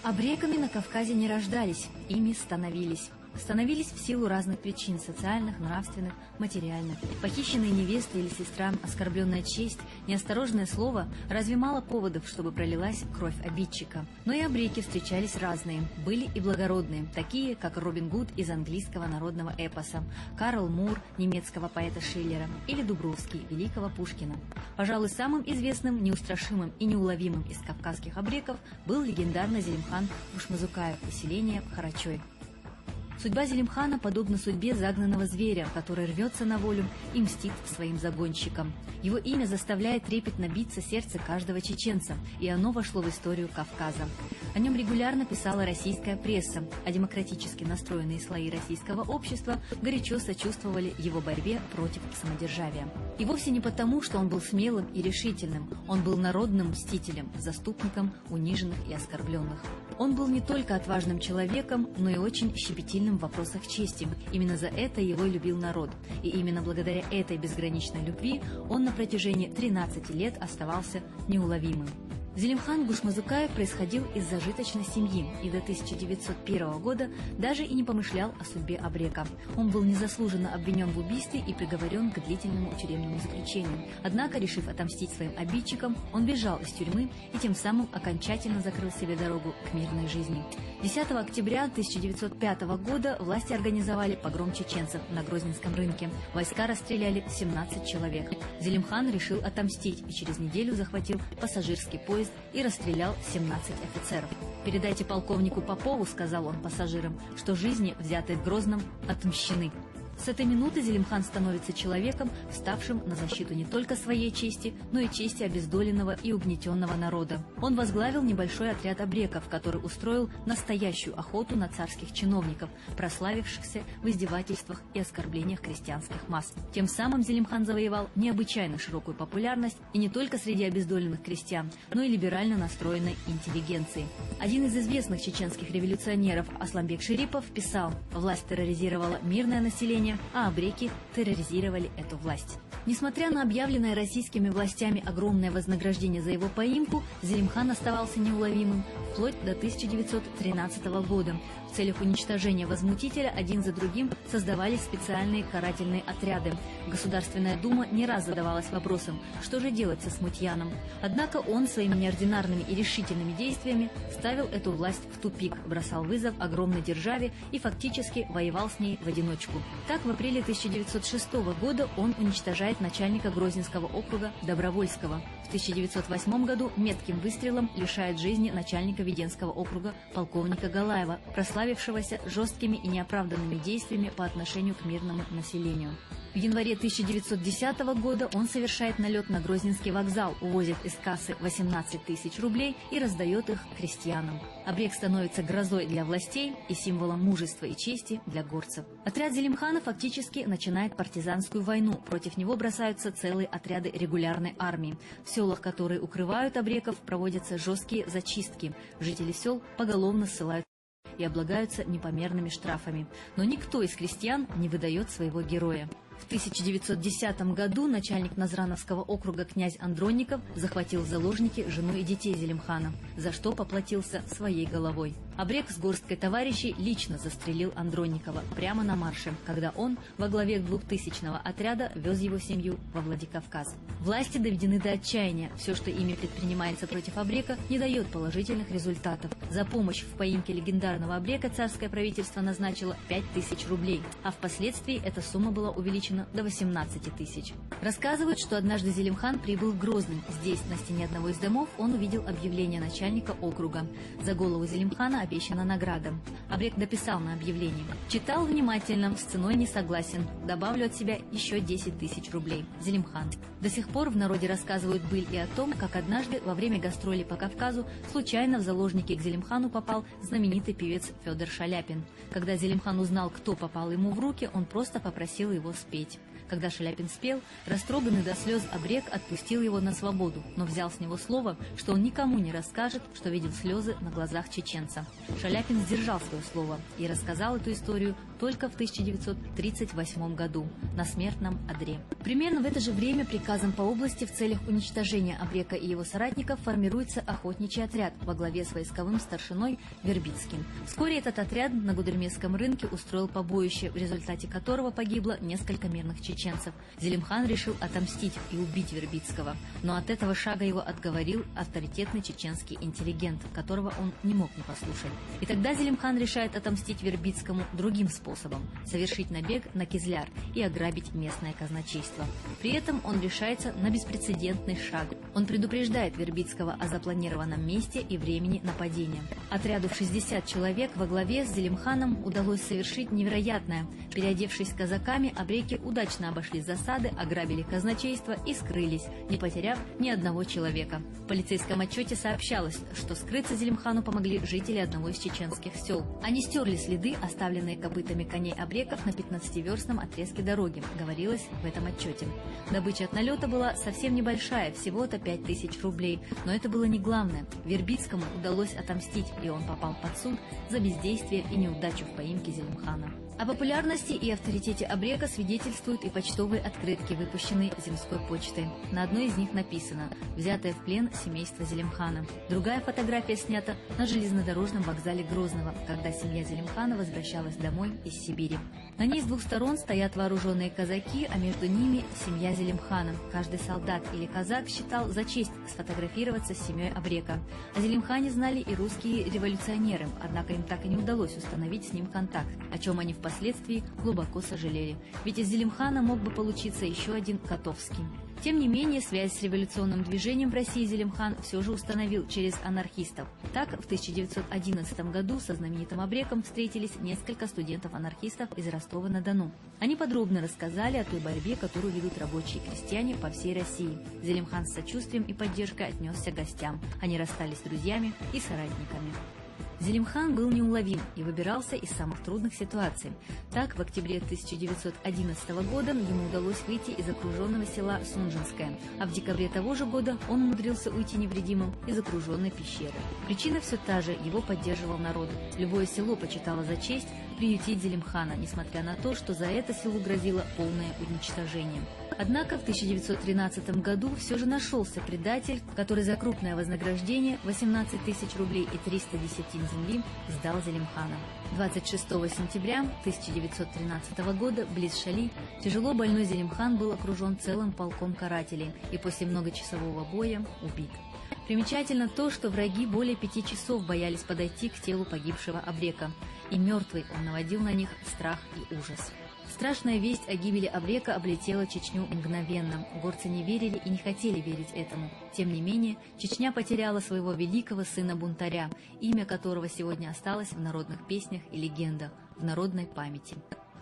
Абреками на Кавказе не рождались, ими становились. Становились в силу разных причин – социальных, нравственных, материальных. Похищенные невесты или сестра, оскорбленная честь, неосторожное слово – разве мало поводов, чтобы пролилась кровь обидчика? Но и абреки встречались разные. Были и благородные, такие, как Робин Гуд из английского народного эпоса, Карл Мур, немецкого поэта Шиллера, или Дубровский, великого Пушкина. Пожалуй, самым известным, неустрашимым и неуловимым из кавказских абреков был легендарный Зелимхан Гушмазукаев, поселение Харачой. Судьба Зелимхана подобна судьбе загнанного зверя, который рвется на волю и мстит своим загонщикам. Его имя заставляет трепетно биться сердце каждого чеченца, и оно вошло в историю Кавказа. О нем регулярно писала российская пресса, а демократически настроенные слои российского общества горячо сочувствовали его борьбе против самодержавия. И вовсе не потому, что он был смелым и решительным, он был народным мстителем, заступником униженных и оскорбленных. Он был не только отважным человеком, но и очень щепетильным в вопросах чести. Именно за это его и любил народ. И именно благодаря этой безграничной любви он на протяжении 13 лет оставался неуловимым. Зелимхан Гушмазукаев происходил из зажиточной семьи и до 1901 года даже и не помышлял о судьбе абрека. Он был незаслуженно обвинен в убийстве и приговорен к длительному тюремному заключению. Однако, решив отомстить своим обидчикам, он бежал из тюрьмы и тем самым окончательно закрыл себе дорогу к мирной жизни. 10 октября 1905 года власти организовали погром чеченцев на Грозненском рынке. Войска расстреляли 17 человек. Зелимхан решил отомстить и через неделю захватил пассажирский поезд и расстрелял 17 офицеров. «Передайте полковнику Попову, — сказал он пассажирам, — что жизни, взятые в Грозном, отмщены». С этой минуты Зелимхан становится человеком, вставшим на защиту не только своей чести, но и чести обездоленного и угнетенного народа. Он возглавил небольшой отряд абреков, который устроил настоящую охоту на царских чиновников, прославившихся в издевательствах и оскорблениях крестьянских масс. Тем самым Зелимхан завоевал необычайно широкую популярность и не только среди обездоленных крестьян, но и либерально настроенной интеллигенции. Один из известных чеченских революционеров Асламбек Шерипов писал: «Власть терроризировала мирное население, а абреки терроризировали эту власть». Несмотря на объявленное российскими властями огромное вознаграждение за его поимку, Зелимхан оставался неуловимым вплоть до 1913 года. В целях уничтожения возмутителя один за другим создавались специальные карательные отряды. Государственная дума не раз задавалась вопросом, что же делать со смутьяном. Однако он своими неординарными и решительными действиями ставил эту власть в тупик, бросал вызов огромной державе и фактически воевал с ней в одиночку. Так, в апреле 1906 года он уничтожает начальника Грозненского округа Добровольского. В 1908 году метким выстрелом лишает жизни начальника Веденского округа полковника Галаева, прославившегося жесткими и неоправданными действиями по отношению к мирному населению. В январе 1910 года он совершает налет на Грозненский вокзал, увозит из кассы 18 тысяч рублей и раздает их крестьянам. Абрек становится грозой для властей и символом мужества и чести для горцев. Отряд Зелимхана фактически начинает партизанскую войну. Против него бросаются целые отряды регулярной армии. В селах, которые укрывают абреков, проводятся жесткие зачистки. Жители сел поголовно ссылают и облагаются непомерными штрафами. Но никто из крестьян не выдает своего героя. В 1910 году начальник Назрановского округа князь Андронников захватил в заложники жену и детей Зелимхана, за что поплатился своей головой. Абрек с горсткой товарищей лично застрелил Андронникова прямо на марше, когда он во главе 2000-го отряда вез его семью во Владикавказ. Власти доведены до отчаяния. Все, что ими предпринимается против абрека, не дает положительных результатов. За помощь в поимке легендарного абрека царское правительство назначило 5000 рублей, а впоследствии эта сумма была увеличена до 18 тысяч. Рассказывают, что однажды Зелимхан прибыл в Грозный. Здесь, на стене одного из домов, он увидел объявление начальника округа. За голову Зелимхана обещана награда. Абрек дописал на объявлении: «Читал внимательно, с ценой не согласен. Добавлю от себя еще 10 тысяч рублей. Зелимхан». До сих пор в народе рассказывают быль и о том, как однажды во время гастролей по Кавказу случайно в заложники к Зелимхану попал знаменитый певец Федор Шаляпин. Когда Зелимхан узнал, кто попал ему в руки, он просто попросил его спеть. Когда Шаляпин спел, растроганный до слез абрек отпустил его на свободу, но взял с него слово, что он никому не расскажет, что видел слезы на глазах чеченца. Шаляпин сдержал свое слово и рассказал эту историю только в 1938 году на смертном одре. Примерно в это же время приказом по области в целях уничтожения абрека и его соратников формируется охотничий отряд во главе с войсковым старшиной Вербицким. Вскоре этот отряд на Гудермесском рынке устроил побоище, в результате которого погибло несколько мирных чеченцев. Зелимхан решил отомстить и убить Вербицкого, но от этого шага его отговорил авторитетный чеченский интеллигент, которого он не мог не послушать. И тогда Зелимхан решает отомстить Вербицкому другим способом – совершить набег на Кизляр и ограбить местное казначейство. При этом он решается на беспрецедентный шаг. Он предупреждает Вербицкого о запланированном месте и времени нападения. Отряду в 60 человек во главе с Зелимханом удалось совершить невероятное. Переодевшись казаками, абреки удачно обошли засады, ограбили казначейство и скрылись, не потеряв ни одного человека. В полицейском отчете сообщалось, что скрыться Зелимхану помогли жители одного из чеченских сел. Они стерли следы, оставленные копытами коней абреков на 15-верстном отрезке дороги, говорилось в этом отчете. Добыча от налета была совсем небольшая, всего-то 5000 рублей, но это было не главное. Вербицкому удалось отомстить, и он попал под суд за бездействие и неудачу в поимке Зелимхана. О популярности и авторитете абрека свидетельствуют и почтовые открытки, выпущенные земской почтой. На одной из них написано «Взятое в плен семейство Зелимхана». Другая фотография снята на железнодорожном вокзале Грозного, когда семья Зелимхана возвращалась домой из Сибири. На ней с двух сторон стоят вооруженные казаки, а между ними семья Зелимхана. Каждый солдат или казак считал за честь сфотографироваться с семьей абрека. О Зелимхане знали и русские революционеры, однако им так и не удалось установить с ним контакт, о чем они впоследствии глубоко сожалели. Ведь из Зелимхана мог бы получиться еще один Котовский. Тем не менее, связь с революционным движением в России Зелимхан все же установил через анархистов. Так, в 1911 году со знаменитым абреком встретились несколько студентов-анархистов из Ростова-на-Дону. Они подробно рассказали о той борьбе, которую ведут рабочие и крестьяне по всей России. Зелимхан с сочувствием и поддержкой отнесся к гостям. Они расстались с друзьями и соратниками. Зелимхан был неуловим и выбирался из самых трудных ситуаций. Так, в октябре 1911 года ему удалось выйти из окруженного села Сунжинское, а в декабре того же года он умудрился уйти невредимым из окруженной пещеры. Причина все та же – его поддерживал народ. Любое село почитало за честь приютить Зелимхана, несмотря на то, что за это селу грозило полное уничтожение. Однако в 1913 году все же нашелся предатель, который за крупное вознаграждение 18 тысяч рублей и 300 десятин земли сдал Зелимхана. 26 сентября 1913 года близ Шали тяжело больной Зелимхан был окружен целым полком карателей и после многочасового боя убит. Примечательно то, что враги более 5 часов боялись подойти к телу погибшего абрека, и мертвый он наводил на них страх и ужас. Страшная весть о гибели абрека облетела Чечню мгновенно. Горцы не верили и не хотели верить этому. Тем не менее, Чечня потеряла своего великого сына-бунтаря, имя которого сегодня осталось в народных песнях и легендах, в народной памяти.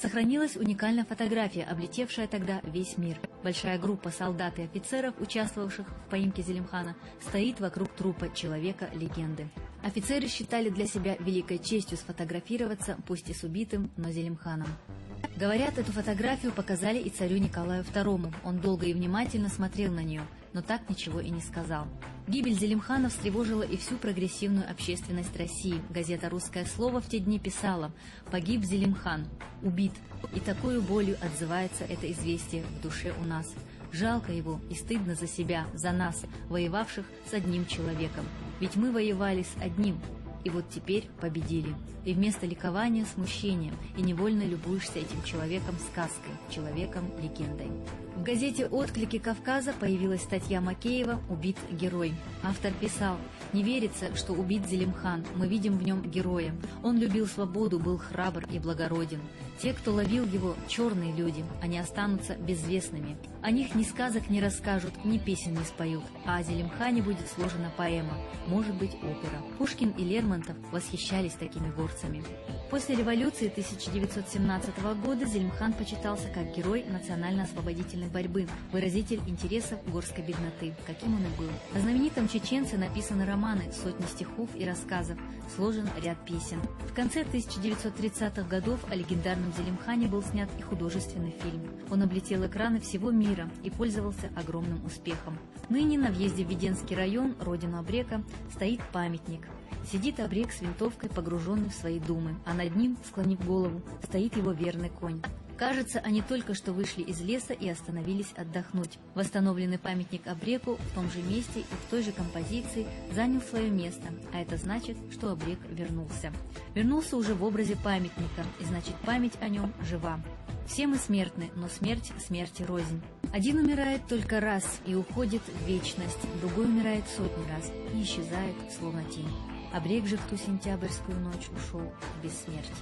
Сохранилась уникальная фотография, облетевшая тогда весь мир. Большая группа солдат и офицеров, участвовавших в поимке Зелимхана, стоит вокруг трупа человека-легенды. Офицеры считали для себя великой честью сфотографироваться, пусть и с убитым, но Зелимханом. Говорят, эту фотографию показали и царю Николаю II. Он долго и внимательно смотрел на нее, но так ничего и не сказал. Гибель Зелимхана встревожила и всю прогрессивную общественность России. Газета «Русское слово» в те дни писала: «Погиб Зелимхан, убит». И такую болью отзывается это известие в душе у нас. Жалко его и стыдно за себя, за нас, воевавших с одним человеком. Ведь мы воевали с одним. И вот теперь победили. И вместо ликования – смущение, и невольно любуешься этим человеком-сказкой, человеком-легендой. В газете «Отклики Кавказа» появилась статья Макеева «Убит герой». Автор писал: «Не верится, что убит Зелимхан, мы видим в нем героя. Он любил свободу, был храбр и благороден. Те, кто ловил его, черные люди, они останутся безвестными. О них ни сказок не расскажут, ни песен не споют, а о Зелимхане будет сложена поэма, может быть, опера». Пушкин и Лермонтов восхищались такими горцами. После революции 1917 года Зелимхан почитался как герой национально-освободительной борьбы, выразитель интересов горской бедноты, каким он и был. О знаменитом чеченце написаны романы, сотни стихов и рассказов, сложен ряд песен. В конце 1930-х годов о легендарном Зелимхане был снят и художественный фильм. Он облетел экраны всего мира и пользовался огромным успехом. Ныне на въезде в Веденский район, родину Абрека, стоит памятник. Сидит Абрек с винтовкой, погруженный в свои думы, а над ним, склонив голову, стоит его верный конь. Кажется, они только что вышли из леса и остановились отдохнуть. Восстановленный памятник Абреку в том же месте и в той же композиции занял свое место, а это значит, что Абрек вернулся. Вернулся уже в образе памятника, и значит, память о нем жива. Все мы смертны, но смерть смерти рознь. Один умирает только раз и уходит в вечность, другой умирает сотни раз и исчезает, словно тень. Абрек же в ту сентябрьскую ночь ушел в бессмертие.